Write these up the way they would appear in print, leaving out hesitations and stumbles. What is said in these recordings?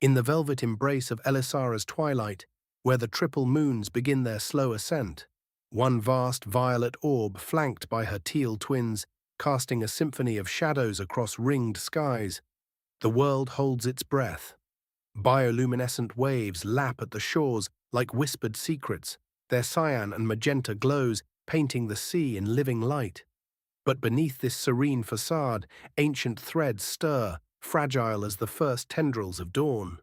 In the velvet embrace of Elysara's twilight, where the triple moons begin their slow ascent, one vast violet orb flanked by her teal twins, casting a symphony of shadows across ringed skies, the world holds its breath. Bioluminescent waves lap at the shores like whispered secrets, their cyan and magenta glows painting the sea in living light. But beneath this serene facade, ancient threads stir, fragile as the first tendrils of dawn.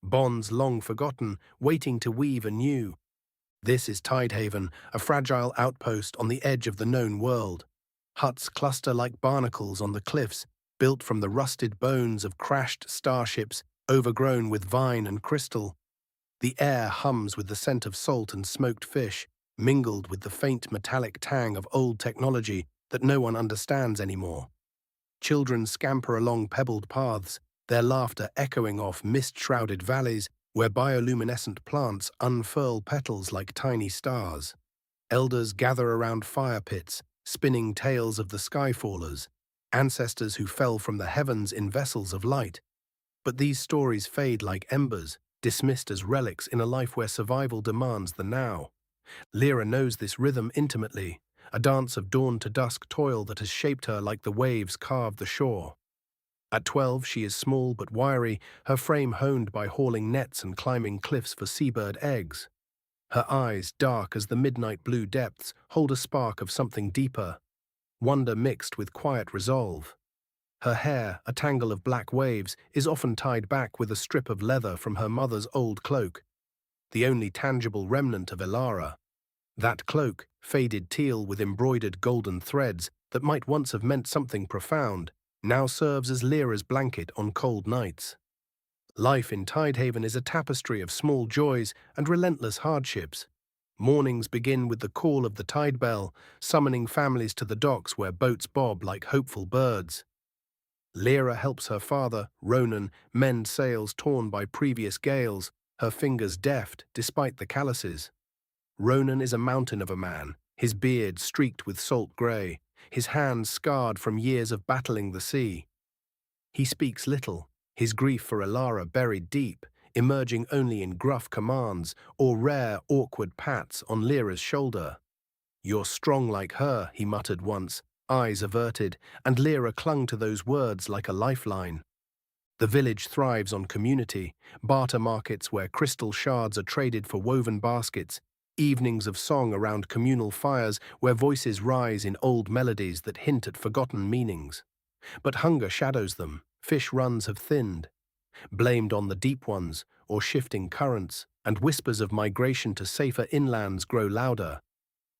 Bonds long forgotten, waiting to weave anew. This is Tidehaven, a fragile outpost on the edge of the known world. Huts cluster like barnacles on the cliffs, built from the rusted bones of crashed starships, overgrown with vine and crystal. The air hums with the scent of salt and smoked fish, mingled with the faint metallic tang of old technology that no one understands anymore. Children scamper along pebbled paths, their laughter echoing off mist-shrouded valleys where bioluminescent plants unfurl petals like tiny stars. Elders gather around fire pits, spinning tales of the skyfallers, ancestors who fell from the heavens in vessels of light. But these stories fade like embers, dismissed as relics in a life where survival demands the now. Lira knows this rhythm intimately, a dance of dawn to dusk toil that has shaped her like the waves carved the shore. At 12, she is small but wiry, her frame honed by hauling nets and climbing cliffs for seabird eggs. Her eyes, dark as the midnight blue depths, hold a spark of something deeper, wonder mixed with quiet resolve. Her hair, a tangle of black waves, is often tied back with a strip of leather from her mother's old cloak, the only tangible remnant of Elysara. That cloak, faded teal with embroidered golden threads that might once have meant something profound, now serves as Lyra's blanket on cold nights. Life in Tidehaven is a tapestry of small joys and relentless hardships. Mornings begin with the call of the tide bell, summoning families to the docks where boats bob like hopeful birds. Lira helps her father, Ronan, mend sails torn by previous gales, her fingers deft despite the calluses. Ronan is a mountain of a man, his beard streaked with salt grey, his hands scarred from years of battling the sea. He speaks little, his grief for Elysara buried deep, emerging only in gruff commands or rare, awkward pats on Lyra's shoulder. "You're strong like her," he muttered once, eyes averted, and Lira clung to those words like a lifeline. The village thrives on community, barter markets where crystal shards are traded for woven baskets, evenings of song around communal fires where voices rise in old melodies that hint at forgotten meanings. But hunger shadows them, fish runs have thinned, blamed on the deep ones or shifting currents, and whispers of migration to safer inlands grow louder.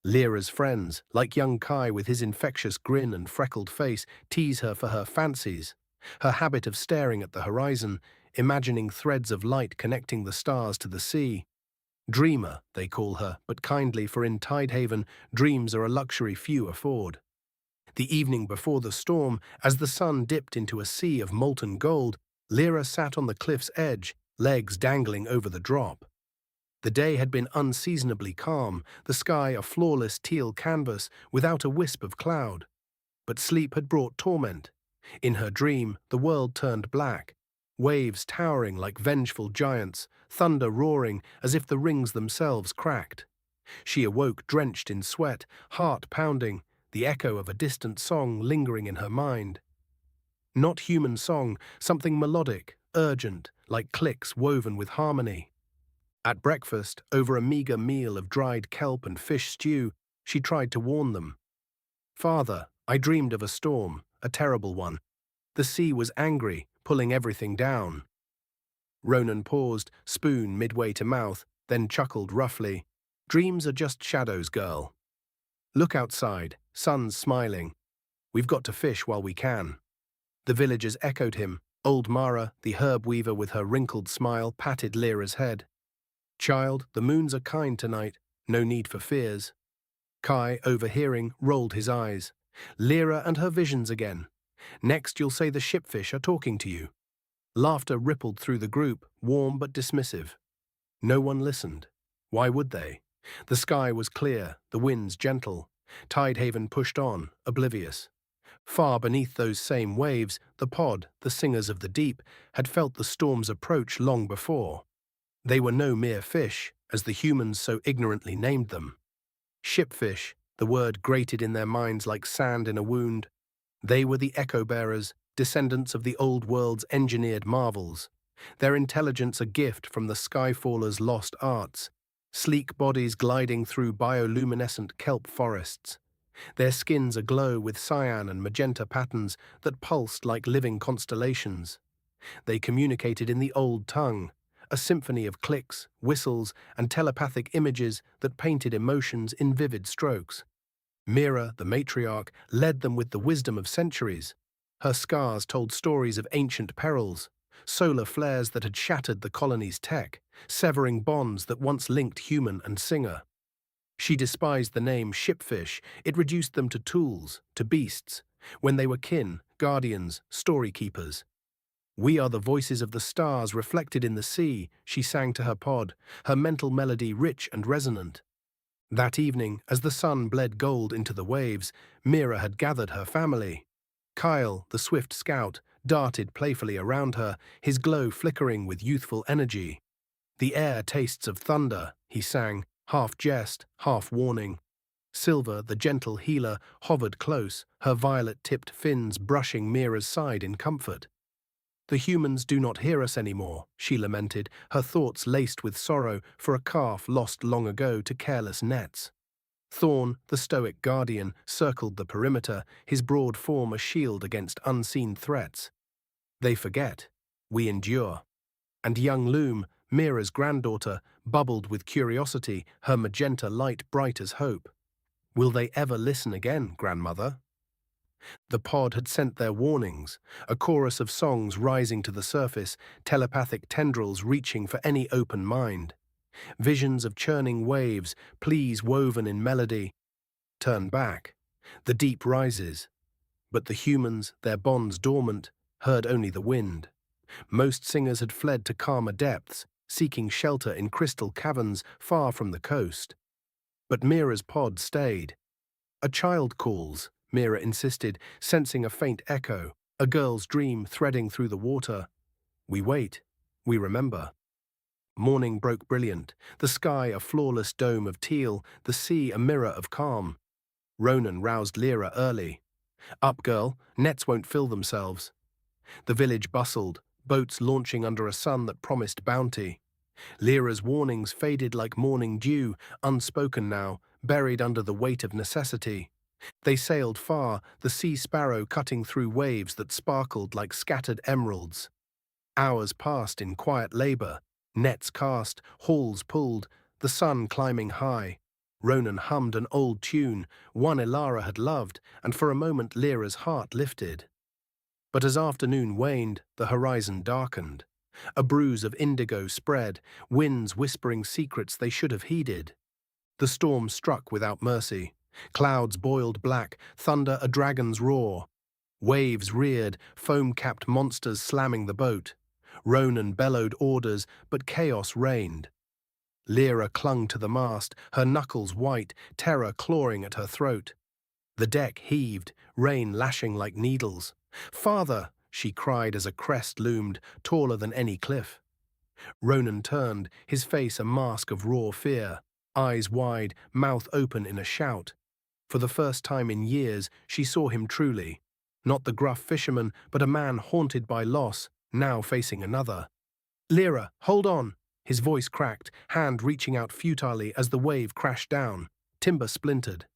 Lyra's friends, like young Kai with his infectious grin and freckled face, tease her for her fancies, her habit of staring at the horizon, imagining threads of light connecting the stars to the sea. Dreamer, they call her, but kindly, for in Tidehaven, dreams are a luxury few afford. The evening before the storm, as the sun dipped into a sea of molten gold, Lira sat on the cliff's edge, legs dangling over the drop. The day had been unseasonably calm, the sky a flawless teal canvas without a wisp of cloud. But sleep had brought torment. In her dream, the world turned black, waves towering like vengeful giants, thunder roaring as if the rings themselves cracked. She awoke drenched in sweat, heart pounding, the echo of a distant song lingering in her mind. Not human song, something melodic, urgent, like clicks woven with harmony. At breakfast, over a meager meal of dried kelp and fish stew, she tried to warn them. "Father, I dreamed of a storm, a terrible one. The sea was angry, pulling everything down." Ronan paused, spoon midway to mouth, then chuckled roughly. "Dreams are just shadows, girl. Look outside, sun's smiling. We've got to fish while we can." The villagers echoed him. Old Mara, the herb weaver with her wrinkled smile, patted Lyra's head. "Child, the moons are kind tonight, no need for fears." Kai, overhearing, rolled his eyes. "Lira and her visions again. Next you'll say the shipfish are talking to you." Laughter rippled through the group, warm but dismissive. No one listened. Why would they? The sky was clear, the winds gentle. Tidehaven pushed on, oblivious. Far beneath those same waves, the pod, the singers of the deep, had felt the storm's approach long before. They were no mere fish, as the humans so ignorantly named them. Shipfish, the word grated in their minds like sand in a wound. They were the echo-bearers, descendants of the old world's engineered marvels, their intelligence a gift from the skyfaller's lost arts, sleek bodies gliding through bioluminescent kelp forests, their skins aglow with cyan and magenta patterns that pulsed like living constellations. They communicated in the old tongue, a symphony of clicks, whistles, and telepathic images that painted emotions in vivid strokes. Lira, the matriarch, led them with the wisdom of centuries. Her scars told stories of ancient perils, solar flares that had shattered the colony's tech, severing bonds that once linked human and singer. She despised the name shipfish. It reduced them to tools, to beasts, when they were kin, guardians, story keepers. "We are the voices of the stars reflected in the sea," she sang to her pod, her mental melody rich and resonant. That evening, as the sun bled gold into the waves, Lira had gathered her family. Kyle, the swift scout, darted playfully around her, his glow flickering with youthful energy. "The air tastes of thunder," he sang, half jest, half warning. Silver, the gentle healer, hovered close, her violet-tipped fins brushing Lira's side in comfort. "The humans do not hear us anymore," she lamented, her thoughts laced with sorrow for a calf lost long ago to careless nets. Thorn, the stoic guardian, circled the perimeter, his broad form a shield against unseen threats. "They forget. We endure." And young Loom, Lira's granddaughter, bubbled with curiosity, her magenta light bright as hope. "Will they ever listen again, grandmother?" The pod had sent their warnings, a chorus of songs rising to the surface, telepathic tendrils reaching for any open mind. Visions of churning waves, pleas woven in melody. Turn back. The deep rises. But the humans, their bonds dormant, heard only the wind. Most singers had fled to calmer depths, seeking shelter in crystal caverns far from the coast. But Lira's pod stayed. "A child calls," Lira insisted, sensing a faint echo, a girl's dream threading through the water. "We wait. We remember." Morning broke brilliant, the sky a flawless dome of teal, the sea a mirror of calm. Ronan roused Lira early. "Up, girl, nets won't fill themselves." The village bustled, boats launching under a sun that promised bounty. Lira's warnings faded like morning dew, unspoken now, buried under the weight of necessity. They sailed far, the sea sparrow cutting through waves that sparkled like scattered emeralds. Hours passed in quiet labor, nets cast, hauls pulled, the sun climbing high. Ronan hummed an old tune, one Elysara had loved, and for a moment Lira's heart lifted. But as afternoon waned, the horizon darkened. A bruise of indigo spread, winds whispering secrets they should have heeded. The storm struck without mercy. Clouds boiled black, thunder a dragon's roar. Waves reared, foam-capped monsters slamming the boat. Ronan bellowed orders, but chaos reigned. Lira clung to the mast, her knuckles white, terror clawing at her throat. The deck heaved, rain lashing like needles. "Father!" she cried as a crest loomed, taller than any cliff. Ronan turned, his face a mask of raw fear, eyes wide, mouth open in a shout. For the first time in years, she saw him truly. Not the gruff fisherman, but a man haunted by loss, now facing another. "Lira, hold on!" His voice cracked, hand reaching out futilely as the wave crashed down. Timber splintered.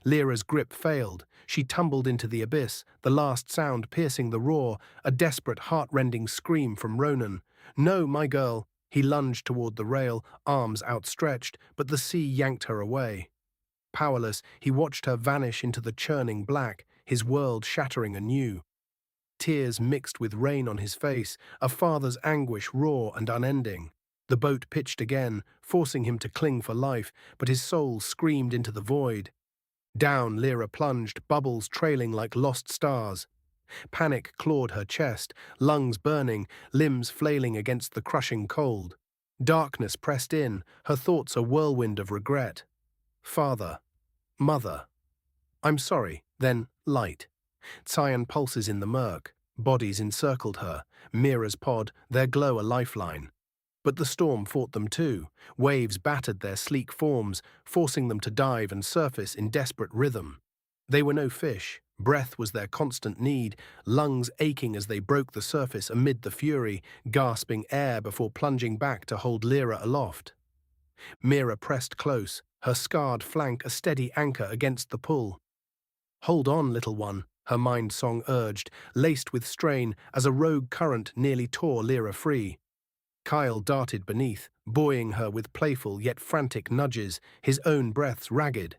Lira's grip failed. She tumbled into the abyss, the last sound piercing the roar, a desperate, heart-rending scream from Ronan. "No, my girl!" He lunged toward the rail, arms outstretched, but the sea yanked her away. Powerless, he watched her vanish into the churning black, his world shattering anew. Tears mixed with rain on his face, a father's anguish raw and unending. The boat pitched again, forcing him to cling for life, but his soul screamed into the void. Down Lira plunged, bubbles trailing like lost stars. Panic clawed her chest, lungs burning, limbs flailing against the crushing cold. Darkness pressed in, her thoughts a whirlwind of regret. Father. Mother. "I'm sorry," then light. Cyan pulses in the murk, bodies encircled her, Mira's pod, their glow a lifeline. But the storm fought them too. Waves battered their sleek forms, forcing them to dive and surface in desperate rhythm. They were no fish. Breath was their constant need, lungs aching as they broke the surface amid the fury, gasping air before plunging back to hold Lira aloft. Mira pressed close, her scarred flank a steady anchor against the pull. "Hold on, little one," her mind song urged, laced with strain as a rogue current nearly tore Lira free. Kyle darted beneath, buoying her with playful yet frantic nudges, his own breaths ragged.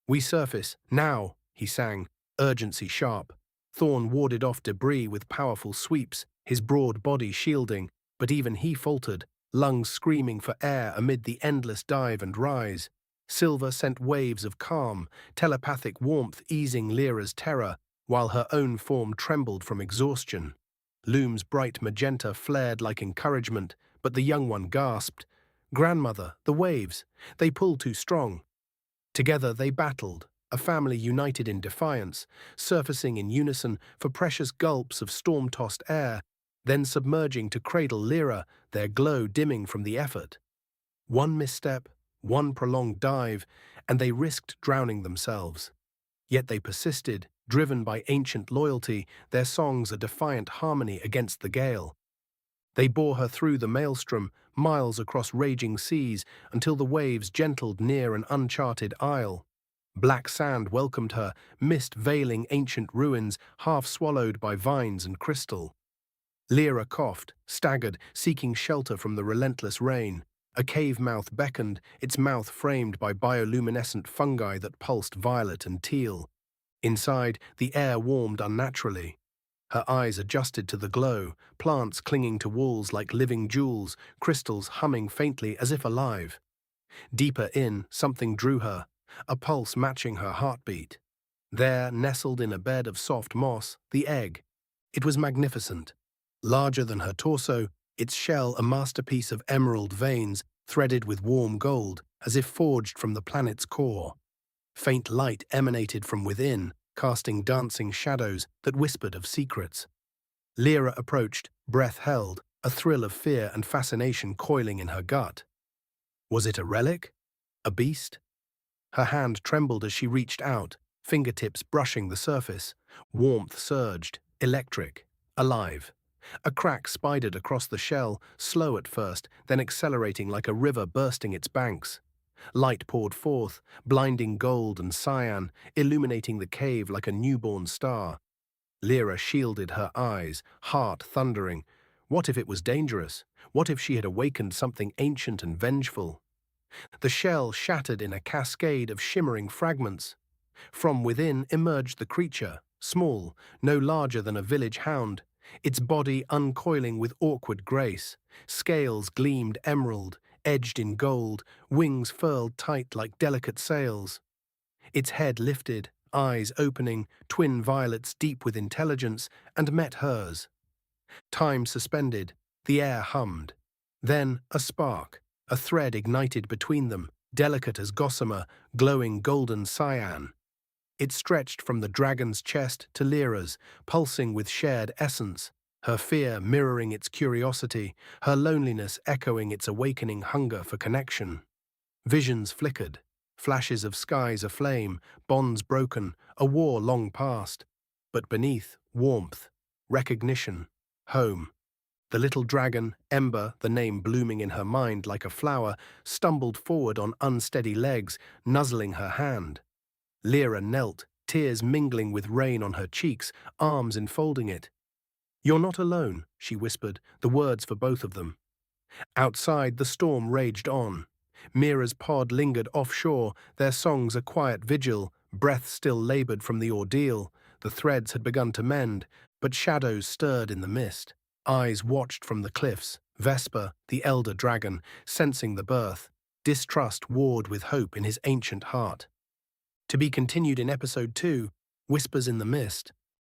"We surface, now," he sang, urgency sharp. Thorn warded off debris with powerful sweeps, his broad body shielding, but even he faltered, lungs screaming for air amid the endless dive and rise. Silver sent waves of calm, telepathic warmth easing Lyra's terror, while her own form trembled from exhaustion. Loom's bright magenta flared like encouragement, but the young one gasped. "Grandmother, the waves, they pull too strong." Together they battled, a family united in defiance, surfacing in unison for precious gulps of storm-tossed air, then submerging to cradle Lira, their glow dimming from the effort. One misstep, one prolonged dive, and they risked drowning themselves. Yet they persisted, driven by ancient loyalty, their songs a defiant harmony against the gale. They bore her through the maelstrom, miles across raging seas, until the waves gentled near an uncharted isle. Black sand welcomed her, mist veiling ancient ruins, half swallowed by vines and crystal. Lira coughed, staggered, seeking shelter from the relentless rain. A cave mouth beckoned, its mouth framed by bioluminescent fungi that pulsed violet and teal. Inside, the air warmed unnaturally. Her eyes adjusted to the glow, plants clinging to walls like living jewels, crystals humming faintly as if alive. Deeper in, something drew her, a pulse matching her heartbeat. There, nestled in a bed of soft moss, the egg. It was magnificent. Larger than her torso, its shell a masterpiece of emerald veins threaded with warm gold, as if forged from the planet's core. Faint light emanated from within, casting dancing shadows that whispered of secrets. Lira approached, breath held, a thrill of fear and fascination coiling in her gut. Was it a relic? A beast? Her hand trembled as she reached out, fingertips brushing the surface. Warmth surged, electric, alive. A crack spidered across the shell, slow at first, then accelerating like a river bursting its banks. Light poured forth, blinding gold and cyan, illuminating the cave like a newborn star. Lira shielded her eyes, heart thundering. What if it was dangerous? What if she had awakened something ancient and vengeful? The shell shattered in a cascade of shimmering fragments. From within emerged the creature, small, no larger than a village hound, its body uncoiling with awkward grace. Scales gleamed emerald, edged in gold, wings furled tight like delicate sails. Its head lifted, eyes opening, twin violets deep with intelligence, and met hers. Time suspended, the air hummed. Then a spark, a thread ignited between them, delicate as gossamer, glowing golden cyan. It stretched from the dragon's chest to Lyra's, pulsing with shared essence, her fear mirroring its curiosity, her loneliness echoing its awakening hunger for connection. Visions flickered, flashes of skies aflame, bonds broken, a war long past. But beneath, warmth, recognition, home. The little dragon, Ember, the name blooming in her mind like a flower, stumbled forward on unsteady legs, nuzzling her hand. Lira knelt, tears mingling with rain on her cheeks, arms enfolding it. "You're not alone," she whispered, the words for both of them. Outside, the storm raged on. Mira's pod lingered offshore, their songs a quiet vigil, breath still labored from the ordeal. The threads had begun to mend, but shadows stirred in the mist. Eyes watched from the cliffs, Vesper, the elder dragon, sensing the birth. Distrust warred with hope in his ancient heart. To be continued in Episode 2, Whispers in the Mist.